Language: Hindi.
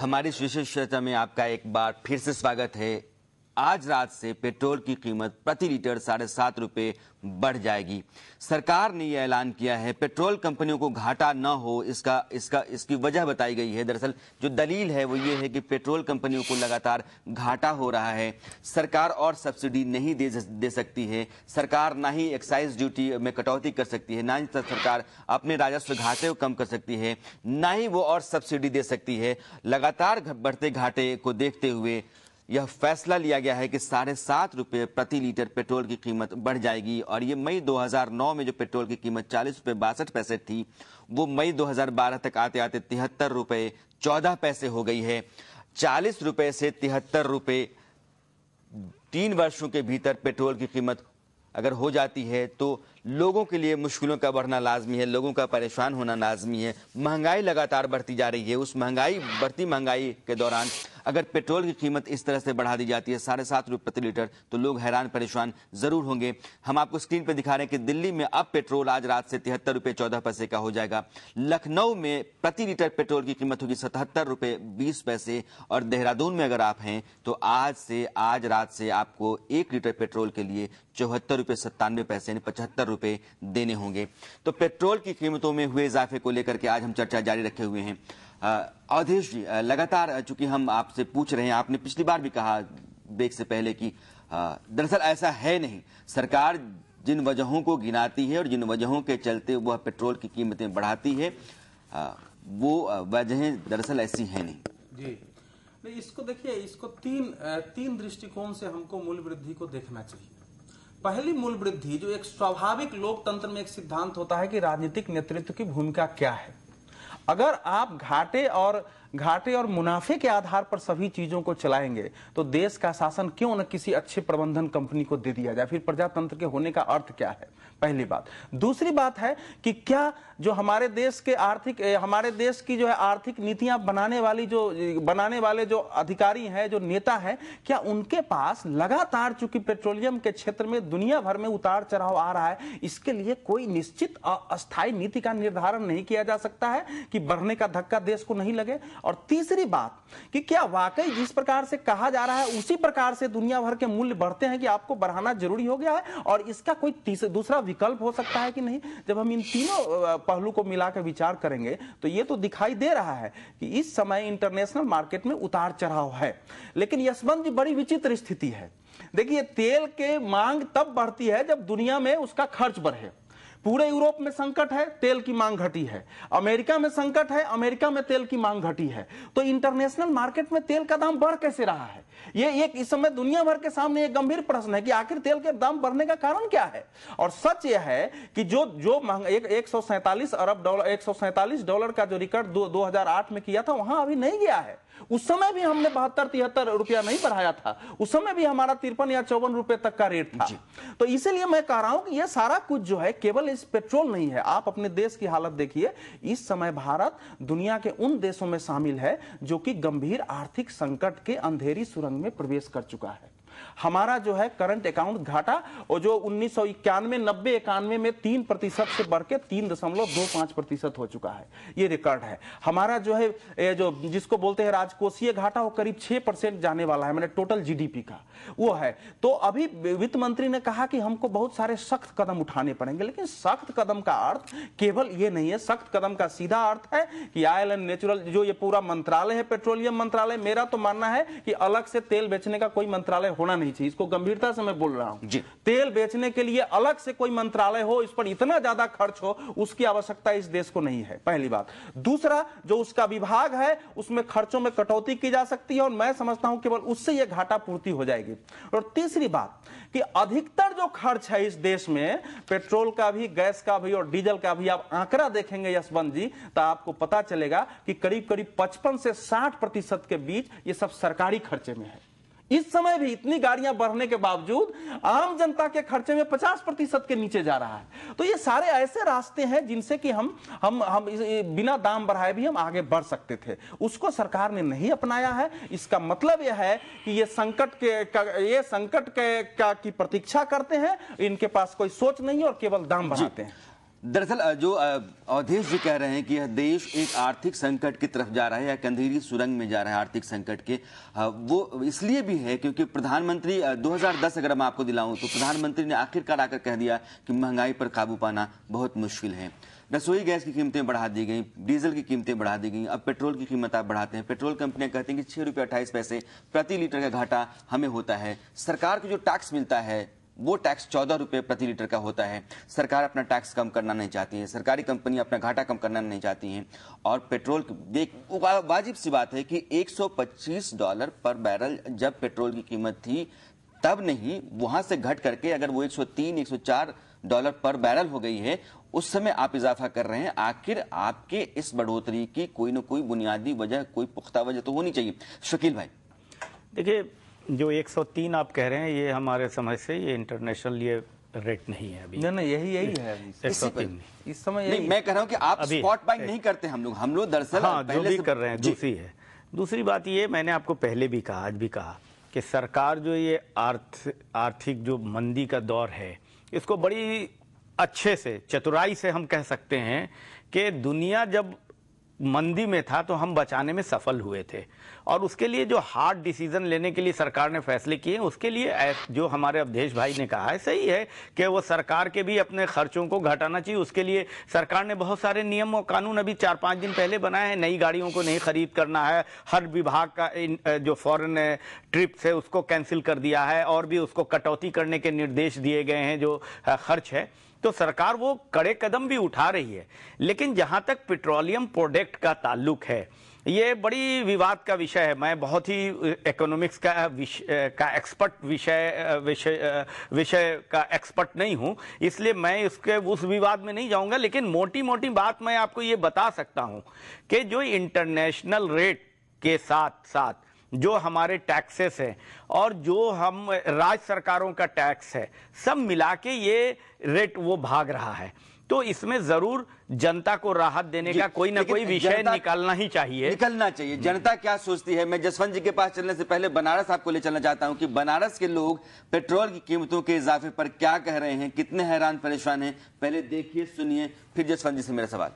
हमारी इस विशेष चर्चा में आपका एक बार फिर से स्वागत है। आज रात से पेट्रोल की कीमत प्रति लीटर 7.5 रुपये बढ़ जाएगी। सरकार ने यह ऐलान किया है। पेट्रोल कंपनियों को घाटा न हो इसकी वजह बताई गई है। दरअसल जो दलील है वो ये है कि पेट्रोल कंपनियों को लगातार घाटा हो रहा है। सरकार और सब्सिडी नहीं दे सकती है। सरकार ना ही एक्साइज ड्यूटी में कटौती कर सकती है, ना ही सरकार अपने राजस्व घाटे को कम कर सकती है, ना ही वो और सब्सिडी दे सकती है। लगातार बढ़ते घाटे को देखते हुए यह फैसला लिया गया है कि 7.5 रुपये प्रति लीटर पेट्रोल की कीमत बढ़ जाएगी। और ये मई 2009 में जो पेट्रोल की कीमत 40 रुपये 62 पैसे थी, वो मई 2012 तक आते आते 73 रुपये 14 पैसे हो गई है। 40 रुपये से 73 रुपये 3 वर्षों के भीतर पेट्रोल की कीमत अगर हो जाती है तो लोगों के लिए मुश्किलों का बढ़ना लाजमी है, लोगों का परेशान होना लाजमी है। महंगाई लगातार बढ़ती जा रही है। उस बढ़ती महंगाई के दौरान अगर पेट्रोल की कीमत इस तरह से बढ़ा दी जाती है 7.5 रुपये प्रति लीटर, तो लोग हैरान परेशान जरूर होंगे। हम आपको स्क्रीन पर दिखा रहे हैं कि दिल्ली में अब पेट्रोल आज रात से 73 रुपये 14 पैसे का हो जाएगा। लखनऊ में प्रति लीटर पेट्रोल की कीमत होगी 77 रुपये 20 पैसे। और देहरादून में अगर आप हैं तो आज रात से आपको 1 लीटर पेट्रोल के लिए 74 रुपये 97 पैसे यानी 75 रुपये देने होंगे। तो पेट्रोल की कीमतों में हुए इजाफे को लेकर के आज हम चर्चा जारी रखे हुए हैं। अवधेश जी, लगातार चूंकि हम आपसे पूछ रहे हैं, आपने पिछली बार भी कहा ब्रेक से पहले कि दरअसल ऐसा है नहीं। सरकार जिन वजहों को गिनाती है और जिन वजहों के चलते वह पेट्रोल की कीमतें बढ़ाती है, वो वजहें दरअसल ऐसी है नहीं। जी नहीं, इसको देखिए, इसको तीन दृष्टिकोण से हमको मूल्य वृद्धि को देखना चाहिए। पहली मूल्य वृद्धि जो एक स्वाभाविक लोकतंत्र में एक सिद्धांत होता है कि राजनीतिक नेतृत्व की भूमिका क्या है। अगर आप घाटे और मुनाफे के आधार पर सभी चीजों को चलाएंगे तो देश का शासन क्यों न किसी अच्छे प्रबंधन कंपनी को दे दिया जाए। फिर प्रजातंत्र के होने का अर्थ क्या है, पहली बात। दूसरी बात है कि क्या जो हमारे देश की जो है आर्थिक नीतियां बनाने वाले जो अधिकारी हैं, जो नेता हैं, क्या उनके पास लगातार, चूंकि पेट्रोलियम के क्षेत्र में दुनिया भर में उतार चढ़ाव आ रहा है, इसके लिए कोई निश्चित अस्थायी नीति का निर्धारण नहीं किया जा सकता है कि बढ़ने का धक्का देश को नहीं लगे। और तीसरी बात कि क्या वाकई जिस प्रकार से कहा जा रहा है उसी प्रकार से दुनिया भर के मूल्य बढ़ते हैं कि आपको बढ़ाना जरूरी हो गया है, और इसका कोई दूसरा विकल्प हो सकता है कि नहीं। जब हम इन तीनों पहलू को मिलाकर विचार करेंगे तो ये तो दिखाई दे रहा है कि इस समय इंटरनेशनल मार्केट में उतार चढ़ाव है। लेकिन यशवंत जी, बड़ी विचित्र स्थिति है। देखिए, तेल के मांग तब बढ़ती है जब दुनिया में उसका खर्च बढ़े। पूरे यूरोप में संकट है, तेल की मांग घटी है। अमेरिका में संकट है, अमेरिका में तेल की मांग घटी है। तो इंटरनेशनल मार्केट में तेल का दाम बढ़ कैसे रहा है? ये एक इस समय दुनिया भर के सामने एक गंभीर प्रश्न है कि आखिर तेल के दाम बढ़ने का कारण क्या है। और सच यह है कि जो 147 अरब डॉलर, $147 का जो रिकॉर्ड 2008 में किया था, वहां अभी नहीं गया है। उस समय भी हमने 72-73 रुपया नहीं बढ़ाया था। उस समय भी हमारा 53 या 54 रुपए तक का रेट था। तो इसीलिए मैं कह रहा हूं कि यह सारा कुछ जो है केवल इस पेट्रोल नहीं है। आप अपने देश की हालत देखिए। इस समय भारत दुनिया के उन देशों में शामिल है जो कि गंभीर आर्थिक संकट के अंधेरी सुरंग में प्रवेश कर चुका है। हमारा जो है करंट अकाउंट घाटा, और जो 1991, 90, 91 में 3% से बढ़ के 3.25% हो चुका है। ये रिकॉर्ड है। हमारा जो है जो जिसको बोलते हैं राजकोषीय घाटा, वो करीब 6% जाने वाला है, मैंने टोटल जीडीपी का वो है। तो अभी वित्त मंत्री ने कहा कि हमको बहुत सारे सख्त कदम उठाने पड़ेंगे, लेकिन सख्त कदम का अर्थ केवल ये नहीं है। सख्त कदम का सीधा अर्थ है कि ऑयल एंड नेचुरल जो ये पूरा मंत्रालय है, पेट्रोलियम मंत्रालय, मेरा तो मानना है कि अलग से तेल बेचने का कोई मंत्रालय होना नहीं चाहिए। इसको गंभीरता से मैं बोल रहा हूं। तेल बेचने के लिए अलग से कोई मंत्रालय हो, इस पर इतना ज्यादा खर्च हो, उसकी आवश्यकता इस देश को नहीं है, पहली बात। दूसरा, जो उसका विभाग है उसमें खर्चों में कटौती की जा सकती है, और मैं समझता हूं केवल उससे यह घाटा पूर्ति हो जाएगी। और तीसरी बात कि अधिकतर जो खर्च है इस देश में, पेट्रोल का भी, गैस का भी और डीजल का भी, आप आंकड़ा देखेंगे यशवंत जी, तो आपको पता चलेगा कि करीब करीब 55 से 60% के बीच ये सब सरकारी खर्चे में है। इस समय भी इतनी गाड़ियां बढ़ने के बावजूद आम जनता के खर्चे में 50% के नीचे जा रहा है। तो ये सारे ऐसे रास्ते हैं जिनसे कि हम बिना दाम बढ़ाए भी हम आगे बढ़ सकते थे। उसको सरकार ने नहीं अपनाया है। इसका मतलब यह है कि ये संकट की प्रतीक्षा करते हैं, इनके पास कोई सोच नहीं और केवल दाम बढ़ाते हैं। दरअसल जो अवधेश जी कह रहे हैं कि यह देश एक आर्थिक संकट की तरफ जा रहा है या अंधेरी सुरंग में जा रहा है आर्थिक संकट के, वो इसलिए भी है क्योंकि प्रधानमंत्री 2010 अगर मैं आपको दिलाऊं तो प्रधानमंत्री ने आखिरकार आकर कह दिया कि महंगाई पर काबू पाना बहुत मुश्किल है। रसोई गैस की कीमतें बढ़ा दी गई, डीजल की कीमतें बढ़ा दी गई, अब पेट्रोल की कीमत आप बढ़ाते हैं। पेट्रोल कंपनियां कहती हैं कि 6 रुपये 28 पैसे प्रति लीटर का घाटा हमें होता है। सरकार को जो टैक्स मिलता है वो टैक्स 14 रुपये प्रति लीटर का होता है। सरकार अपना टैक्स कम करना नहीं चाहती है, सरकारी कंपनी अपना घाटा कम करना नहीं चाहती हैं। और पेट्रोल वाजिब सी बात है कि $125 पर बैरल जब पेट्रोल की कीमत थी तब नहीं, वहां से घट करके अगर वो $103-104 पर बैरल हो गई है, उस समय आप इजाफा कर रहे हैं। आखिर आपके इस बढ़ोतरी की कोई ना कोई बुनियादी वजह, कोई पुख्ता वजह तो होनी चाहिए। शकील भाई, देखिए, जो 103 आप कह रहे हैं ये हमारे समझ से ये इंटरनेशनल ये रेट नहीं है अभी। नहीं, यही है अभी 103 इस समय। नहीं, मैं कह रहा हूं कि आप स्पॉट बाइंग नहीं करते। हम लोग दरअसल जो भी कर रहे हैं दूसरी है। दूसरी बात ये, मैंने आपको पहले भी कहा, आज भी कहा कि सरकार जो ये आर्थिक जो मंदी का दौर है, इसको बड़ी अच्छे से चतुराई से हम कह सकते हैं कि दुनिया जब मंदी में था तो हम बचाने में सफल हुए थे, और उसके लिए जो हार्ड डिसीजन लेने के लिए सरकार ने फैसले किए, उसके लिए जो हमारे अवधेश भाई ने कहा है सही है कि वो सरकार के भी अपने खर्चों को घटाना चाहिए। उसके लिए सरकार ने बहुत सारे नियम और कानून अभी 4-5 दिन पहले बनाए हैं। नई गाड़ियों को नहीं खरीद करना है, हर विभाग का जो फॉरेन ट्रिप्स है उसको कैंसिल कर दिया है, और भी उसको कटौती करने के निर्देश दिए गए हैं जो खर्च है। तो सरकार वो कड़े कदम भी उठा रही है। लेकिन जहां तक पेट्रोलियम प्रोडक्ट का ताल्लुक है, ये बड़ी विवाद का विषय है। मैं बहुत ही इकोनॉमिक्स का एक्सपर्ट विषय का एक्सपर्ट नहीं हूं, इसलिए मैं इसके उस विवाद में नहीं जाऊंगा। लेकिन मोटी मोटी बात मैं आपको ये बता सकता हूं कि जो इंटरनेशनल रेट के साथ साथ जो हमारे टैक्सेस हैं और जो हम राज्य सरकारों का टैक्स है, सब मिला के ये रेट वो भाग रहा है। तो इसमें जरूर जनता को राहत देने का कोई ना कोई विषय निकालना चाहिए। जनता क्या सोचती है? मैं जसवंत जी के पास चलने से पहले बनारस आपको ले चलना चाहता हूं कि बनारस के लोग पेट्रोल की कीमतों के इजाफे पर क्या कह रहे हैं, कितने हैरान परेशान हैं। पहले देखिए, सुनिए, फिर जसवंत जी से मेरा सवाल।